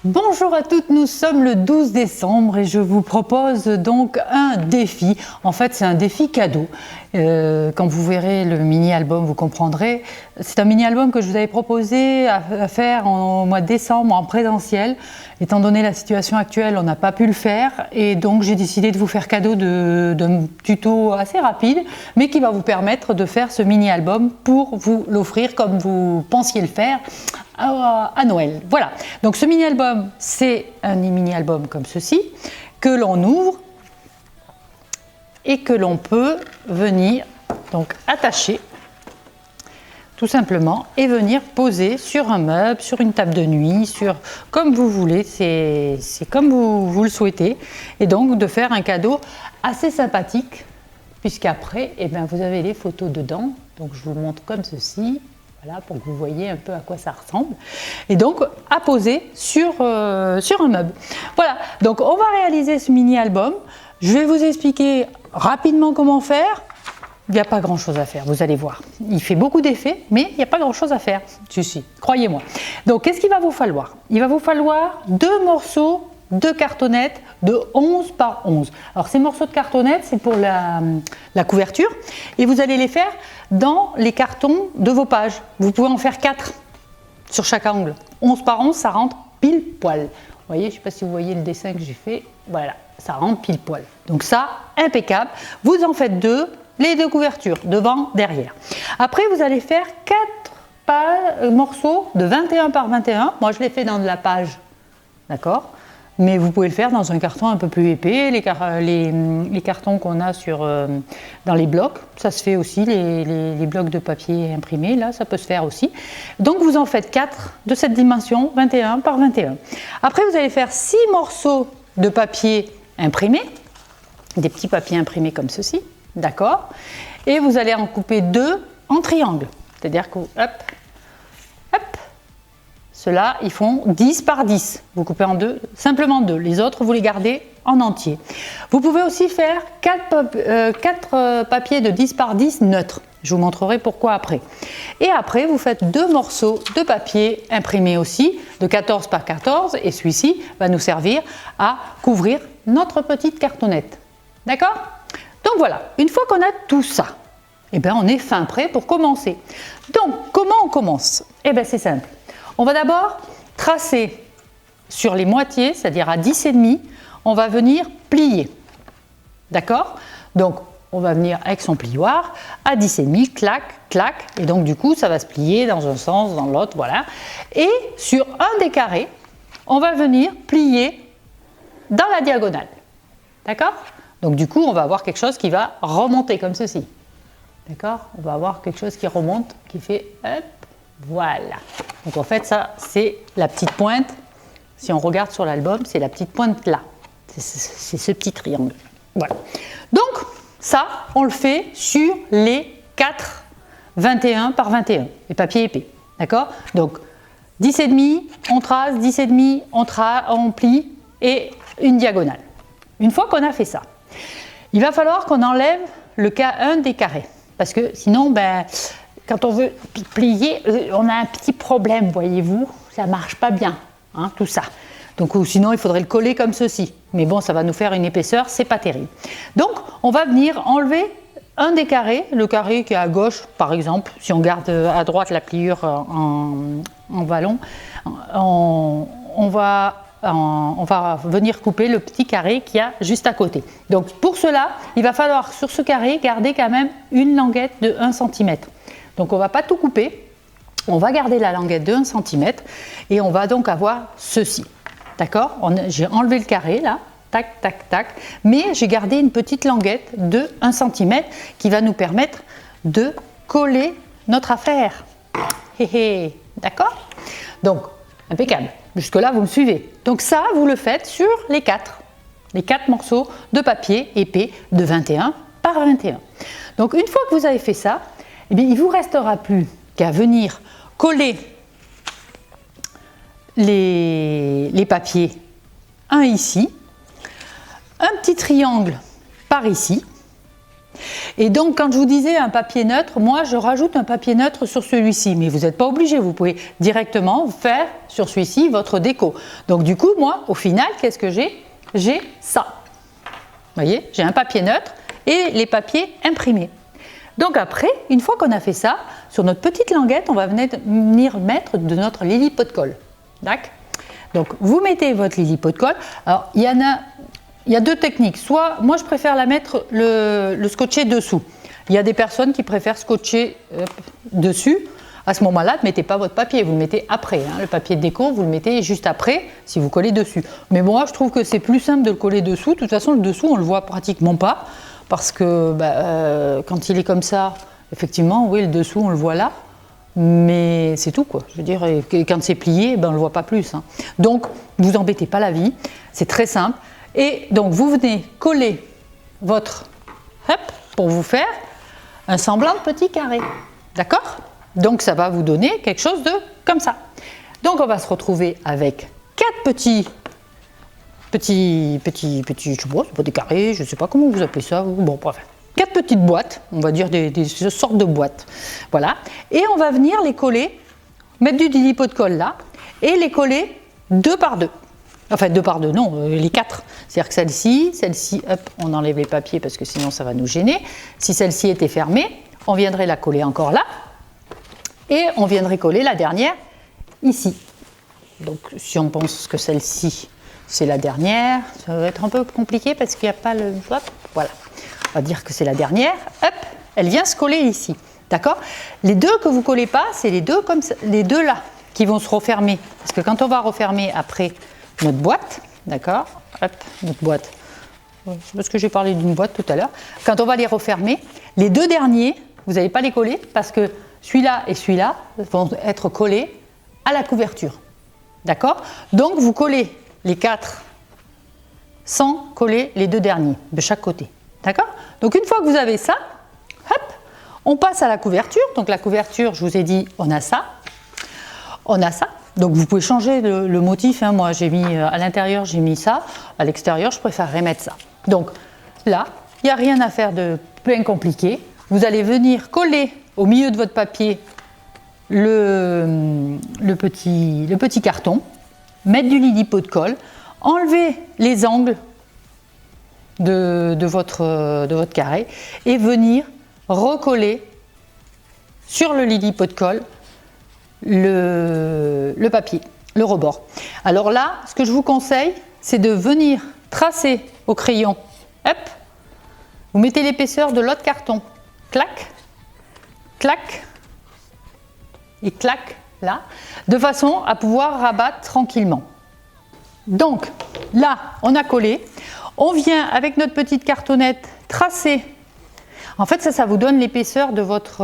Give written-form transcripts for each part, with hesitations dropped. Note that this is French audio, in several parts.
Bonjour à toutes, nous sommes le 12 décembre et je vous propose donc un défi. En fait, c'est un défi cadeau. Quand vous verrez le mini-album, vous comprendrez. C'est un mini-album que je vous avais proposé à faire au mois de décembre en présentiel. Étant donné la situation actuelle, on n'a pas pu le faire et donc j'ai décidé de vous faire cadeau d'un tuto assez rapide, mais qui va vous permettre de faire ce mini-album pour vous l'offrir comme vous pensiez le faire à Noël. Voilà, donc ce mini-album, c'est un mini-album comme ceci, que l'on ouvre et que l'on peut venir donc attacher tout simplement et venir poser sur un meuble, sur une table de nuit, comme vous voulez, c'est comme vous le souhaitez, et donc de faire un cadeau assez sympathique, puisqu'après, eh bien, vous avez les photos dedans, donc je vous montre comme ceci. Voilà, pour que vous voyez un peu à quoi ça ressemble. Et donc, à poser sur un meuble. Voilà, donc on va réaliser ce mini-album. Je vais vous expliquer rapidement comment faire. Il n'y a pas grand-chose à faire, vous allez voir. Il fait beaucoup d'effets, mais il n'y a pas grand-chose à faire. Si, croyez-moi. Donc, qu'est-ce qu'il va vous falloir? Il va vous falloir 2 morceaux de cartonnettes de 11 par 11. Alors ces morceaux de cartonnettes, c'est pour la couverture et vous allez les faire dans les cartons de vos pages. Vous pouvez en faire 4 sur chaque angle. 11 par 11, ça rentre pile poil. Vous voyez, je ne sais pas si vous voyez le dessin que j'ai fait. Voilà, ça rentre pile poil. Donc ça, impeccable. Vous en faites 2, les 2 couvertures, devant, derrière. Après, vous allez faire 4 morceaux de 21 par 21. Moi, je l'ai fait dans de la page. D'accord ? Mais vous pouvez le faire dans un carton un peu plus épais, les cartons qu'on a dans les blocs, ça se fait aussi, les blocs de papier imprimé, là, ça peut se faire aussi. Donc vous en faites 4 de cette dimension, 21 par 21. Après, vous allez faire 6 morceaux de papier imprimé, des petits papiers imprimés comme ceci, d'accord? Et vous allez en couper 2 en triangle, c'est-à-dire que, hop, hop, ceux-là, ils font 10 par 10. Vous coupez en 2, simplement 2. Les autres, vous les gardez en entier. Vous pouvez aussi faire 4 papiers de 10 par 10 neutres. Je vous montrerai pourquoi après. Et après, vous faites 2 morceaux de papier imprimés aussi, de 14 par 14. Et celui-ci va nous servir à couvrir notre petite cartonnette. D'accord? Donc voilà, une fois qu'on a tout ça, eh bien, on est fin prêt pour commencer. Donc, comment on commence? Eh bien, c'est simple. On va d'abord tracer sur les moitiés, c'est-à-dire à 10,5, on va venir plier. D'accord? Donc, on va venir avec son plioir à 10,5, clac, clac, et donc du coup, ça va se plier dans un sens, dans l'autre, voilà. Et sur un des carrés, on va venir plier dans la diagonale. D'accord? Donc du coup, on va avoir quelque chose qui va remonter comme ceci. D'accord? On va avoir quelque chose qui remonte, qui fait hop. Voilà. Donc en fait, ça, c'est la petite pointe. Si on regarde sur l'album, c'est la petite pointe là. C'est ce petit triangle. Voilà. Donc, ça, on le fait sur les 4 21 par 21, les papiers épais. D'accord? Donc, 10,5, on trace, 10,5, on plie et une diagonale. Une fois qu'on a fait ça, il va falloir qu'on enlève un des carrés. Parce que sinon, ben, quand on veut plier, on a un petit problème, voyez-vous, ça ne marche pas bien, hein, tout ça. Donc, ou sinon, il faudrait le coller comme ceci. Mais bon, ça va nous faire une épaisseur, c'est pas terrible. Donc, on va venir enlever un des carrés, le carré qui est à gauche, par exemple. Si on garde à droite la pliure en vallon, on va venir couper le petit carré qu'il y a juste à côté. Donc, pour cela, il va falloir, sur ce carré, garder quand même une languette de 1 cm. Donc on ne va pas tout couper, on va garder la languette de 1 cm et on va donc avoir ceci. D'accord? J'ai enlevé le carré là, tac, tac, tac, mais j'ai gardé une petite languette de 1 cm qui va nous permettre de coller notre affaire. Hé hé, d'accord? Donc, impeccable. Jusque-là, vous me suivez. Donc ça, vous le faites sur les 4 morceaux de papier épais de 21 par 21. Donc une fois que vous avez fait ça, eh bien, il ne vous restera plus qu'à venir coller les papiers, un ici, un petit triangle par ici, Et donc, quand je vous disais un papier neutre, moi, je rajoute un papier neutre sur celui-ci. Mais vous n'êtes pas obligé, vous pouvez directement faire sur celui-ci votre déco. Donc, du coup, moi, au final, qu'est-ce que j'ai? J'ai ça. Vous voyez, j'ai un papier neutre et les papiers imprimés. Donc après, une fois qu'on a fait ça, sur notre petite languette, on va venir mettre de notre Lily pot de colle. D'accord? Donc, vous mettez votre Lily pot de colle. Alors, il y a deux techniques. Soit, moi, je préfère la mettre le scotcher dessous. Il y a des personnes qui préfèrent scotcher dessus. À ce moment-là, ne mettez pas votre papier, vous le mettez après. Hein. Le papier de déco, vous le mettez juste après si vous collez dessus. Mais moi, je trouve que c'est plus simple de le coller dessous. De toute façon, le dessous, on ne le voit pratiquement pas. Parce que quand il est comme ça, effectivement, oui, le dessous, on le voit là. Mais c'est tout, quoi. Je veux dire, quand c'est plié, on ne le voit pas plus. Hein. Donc, ne vous embêtez pas la vie. C'est très simple. Et donc, vous venez coller votre... Hop, pour vous faire un semblant de petit carré. D'accord? Donc, ça va vous donner quelque chose de comme ça. Donc, on va se retrouver avec 4 petits, je sais pas, c'est pas des carrés, je sais pas comment vous appelez ça. Bon, bref. 4 petites boîtes, on va dire des sortes de boîtes. Voilà. Et on va venir les coller, mettre du Lily pot de colle là, et les coller 2 par 2. Enfin, 2 par 2, non, les 4. C'est-à-dire que celle-ci, hop, on enlève les papiers parce que sinon ça va nous gêner. Si celle-ci était fermée, on viendrait la coller encore là. Et on viendrait coller la dernière ici. Donc, si on pense que celle-ci, c'est la dernière, ça va être un peu compliqué parce qu'il n'y a pas le... Hop, voilà. On va dire que c'est la dernière. Hop, elle vient se coller ici. D'accord? Les deux que vous ne collez pas, c'est les deux comme ça, les deux là, qui vont se refermer. Parce que quand on va refermer après notre boîte, d'accord? Hop, notre boîte. C'est parce que j'ai parlé d'une boîte tout à l'heure. Quand on va les refermer, les deux derniers, vous n'allez pas les coller parce que celui-là et celui-là vont être collés à la couverture. D'accord? Donc, vous collez les 4 sans coller les deux derniers de chaque côté. D'accord? Donc, une fois que vous avez ça, hop, on passe à la couverture. Donc, la couverture, je vous ai dit, on a ça. On a ça. Donc, vous pouvez changer le motif. Hein. Moi, j'ai mis à l'intérieur, j'ai mis ça. À l'extérieur, je préférerais mettre ça. Donc, là, il n'y a rien à faire de bien compliqué. Vous allez venir coller au milieu de votre papier le petit carton, mettre du Lily pot de colle, enlever les angles de votre carré et venir recoller sur le Lily pot de colle le papier, le rebord. Alors là, ce que je vous conseille, c'est de venir tracer au crayon. Hop, vous mettez l'épaisseur de l'autre carton. Clac, clac et clac là, de façon à pouvoir rabattre tranquillement. Donc là, on a collé. On vient avec notre petite cartonnette tracer. En fait, ça vous donne l'épaisseur de votre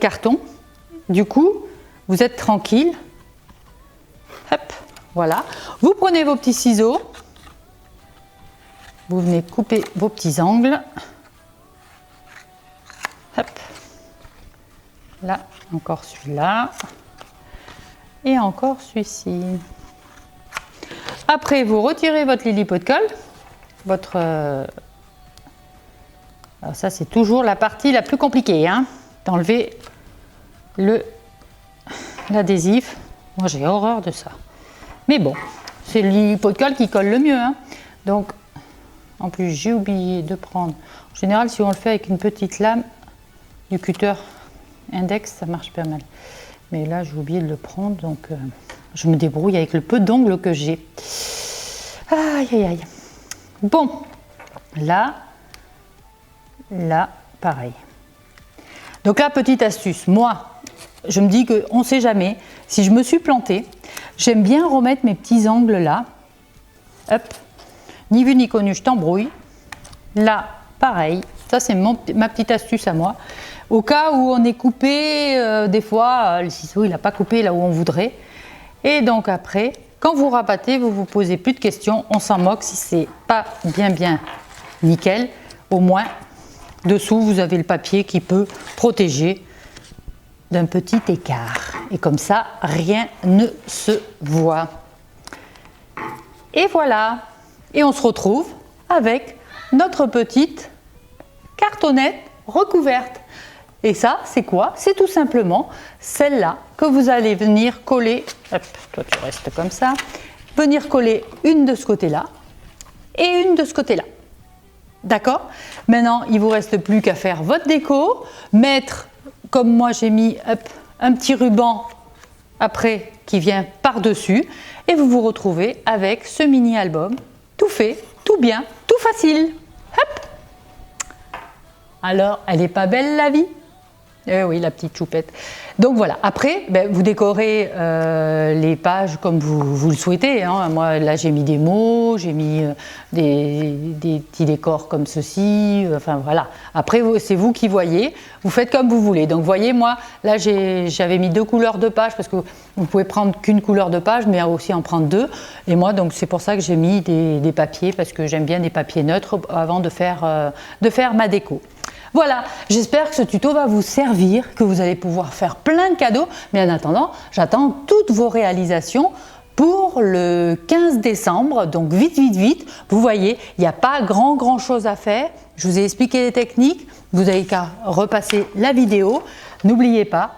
carton. Du coup, vous êtes tranquille. Hop, voilà. Vous prenez vos petits ciseaux. Vous venez couper vos petits angles. Hop. Là, encore celui-là. Et encore celui-ci. Après, vous retirez votre Lily pot de colle. Alors ça, c'est toujours la partie la plus compliquée, hein, d'enlever l'adhésif. Moi, j'ai horreur de ça. Mais bon, c'est le Lily pot de colle qui colle le mieux. Hein. Donc, en plus, j'ai oublié de prendre. En général, si on le fait avec une petite lame du cutter index, ça marche pas mal. Mais là, j'ai oublié de le prendre, donc je me débrouille avec le peu d'ongles que j'ai. Aïe, aïe, aïe. Bon, là, pareil. Donc là, petite astuce. Moi, je me dis qu'on ne sait jamais. Si je me suis plantée, j'aime bien remettre mes petits angles là. Hop. Ni vu ni connu, je t'embrouille. Là, pareil. Ça, c'est ma petite astuce à moi. Au cas où on est coupé, des fois, le ciseau, il n'a pas coupé là où on voudrait. Et donc après, quand vous rabattez, vous vous posez plus de questions. On s'en moque si c'est pas bien nickel. Au moins, dessous, vous avez le papier qui peut protéger d'un petit écart. Et comme ça, rien ne se voit. Et voilà. Et on se retrouve avec notre petite cartonnette recouverte. Et ça, c'est quoi? C'est tout simplement celle-là que vous allez venir coller, hop, toi tu restes comme ça, venir coller une de ce côté-là et une de ce côté-là. D'accord? Maintenant, il ne vous reste plus qu'à faire votre déco, mettre, comme moi j'ai mis, hop, un petit ruban après qui vient par-dessus, et vous vous retrouvez avec ce mini-album, tout fait, tout bien, tout facile. Hop! Alors, elle n'est pas belle la vie? Eh oui, la petite choupette. Donc voilà, après, vous décorez les pages comme vous le souhaitez. Hein. Moi, là, j'ai mis des mots, j'ai mis des petits décors comme ceci. Enfin voilà. Après, c'est vous qui voyez. Vous faites comme vous voulez. Donc, voyez, moi, là, j'avais mis 2 couleurs de page parce que vous pouvez prendre qu'une couleur de page, mais aussi en prendre 2. Et moi, donc, c'est pour ça que j'ai mis des papiers parce que j'aime bien des papiers neutres avant de faire ma déco. Voilà, j'espère que ce tuto va vous servir, que vous allez pouvoir faire plein de cadeaux. Mais en attendant, j'attends toutes vos réalisations pour le 15 décembre. Donc vite, vite, vite. Vous voyez, il n'y a pas grand chose à faire. Je vous ai expliqué les techniques. Vous n'avez qu'à repasser la vidéo. N'oubliez pas,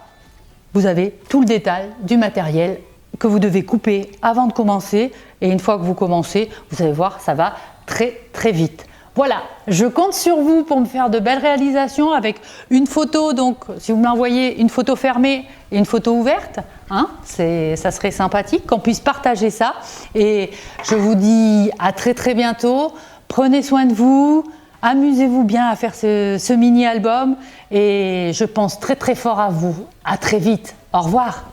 vous avez tout le détail du matériel que vous devez couper avant de commencer. Et une fois que vous commencez, vous allez voir, ça va très vite. Voilà, je compte sur vous pour me faire de belles réalisations avec une photo, donc si vous me l'envoyez, une photo fermée et une photo ouverte, hein, ça serait sympathique qu'on puisse partager ça. Et je vous dis à très bientôt, prenez soin de vous, amusez-vous bien à faire ce mini-album et je pense très fort à vous. À très vite, au revoir.